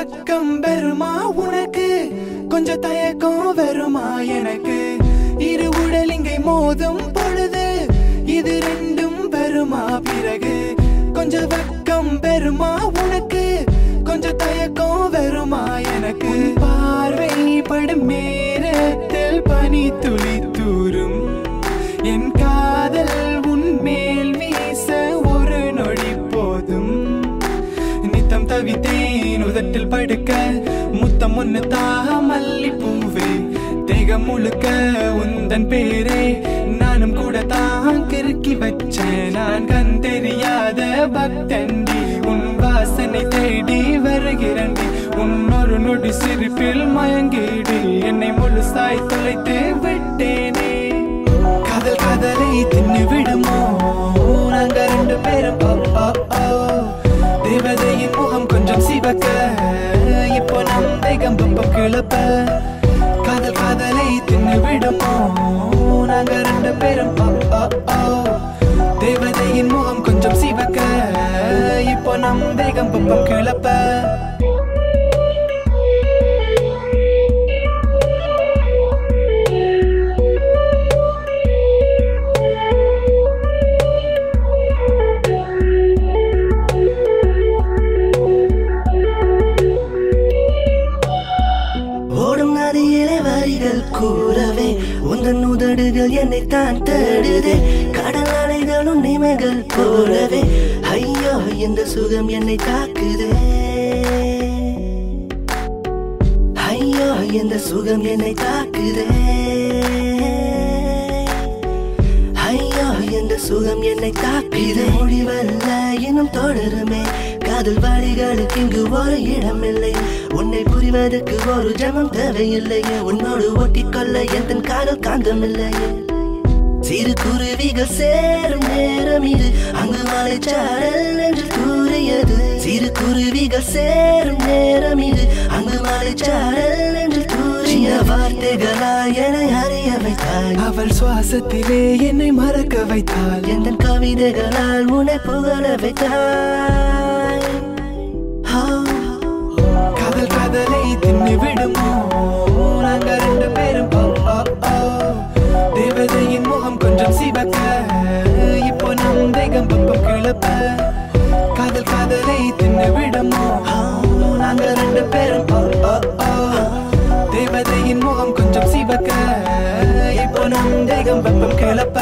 வெக்கம் பெருமா உனக்கு கொஞ்சம் தயக்கம் வருமா எனக்கு இரு உடல் இங்கே மோதும் பொழுது இது ரெண்டும் பெருமா பிறகு கொஞ்சம் வெக்கம் பெருமா உனக்கு கொஞ்சம் தயக்கம் வருமா எனக்கு பார்வை படும் நேரத்தில் பனி துளி தூரும் என் காதல் உன்மேல் வீச ஒரு நொடி போதும் நித்தம் தவித்தேன் உதட்டில் படுக்க முத்தம் ஒன்னு தாக மல்லி பூவே தேகம் முழுக்க உந்தன் பேரே நானும் கூட தான் கிறுக்கி வச்சேன் நான் கண் தெரியாத பக்தண்டி உன் வாசனை தேடி வருகிறண்டி உன்னொரு நொடி சிரிப்பில் மயங்கிடி என்னை முழுசாய் தொலைத்து விட்டேனே காதல் காதலை தின்னு விடுமோ நாங்க ரெண்டு பேரும் தேவதையின் முகம் கொஞ்சம் சிவக்க இப்போ நம் தேகம் பப்பம் கிளப்ப காதல் காதலை தின்னு விடுமோ நாங்க ரெண்டு பேரும் தேவதையின் முகம் கொஞ்சம் சிவக்க இப்போ நம் தேகம் பப்பம் கிளப்ப கூறவே உந்தன் உதடுகள் என்னை தான் தேடுதே கடல் அலைகளும் நிமைகள் போலவே ஐயோ இந்த சுகம் என்னை தாக்குதே ஐயோ இந்த சுகம் என்னை தாக்குதே ஐயோ இந்த சுகம் என்னை தாக்குதே முடிவல்ல இன்னும் தொடருமே காதல் வழிகளுக்கு இங்கு ஒரு இடமில்லை உன்னை புரிவதற்கு ஒரு ஜமம் தேவையில்லையே உன்னோடு ஒட்டிக்கொள்ள என் காதல் காந்தமில்லையே சிறு குருவிகள் சேரும் நேரம் இது அங்கு மலைச்சாரல் என்று கூறியது சிறு குருவிகள் சேரும் நேரம் இது அங்கு மலைச்சாரல் என்று கூறிய வார்த்தைகளால் என்னை அறிய வைத்தாள் அவள் சுவாசத்திலே என்னை மறக்க வைத்தாள் என் கவிதைகளால் உன்னை புகழ வைத்தாள் காதல் காதலை தின்னு விடுமோ நாங்க ரெண்டு பேரும் தேவதையின் முகம் கொஞ்சம் சிவக்க இப்போ நம் தேகம் பப்பம் கிளப்ப காதல் காதலை தின்னு விடுமோ நாங்க ரெண்டு பேரும் தேவதையின் முகம் கொஞ்சம் சிவக்க இப்போ நம் தேகம் பப்பம் கிளப்ப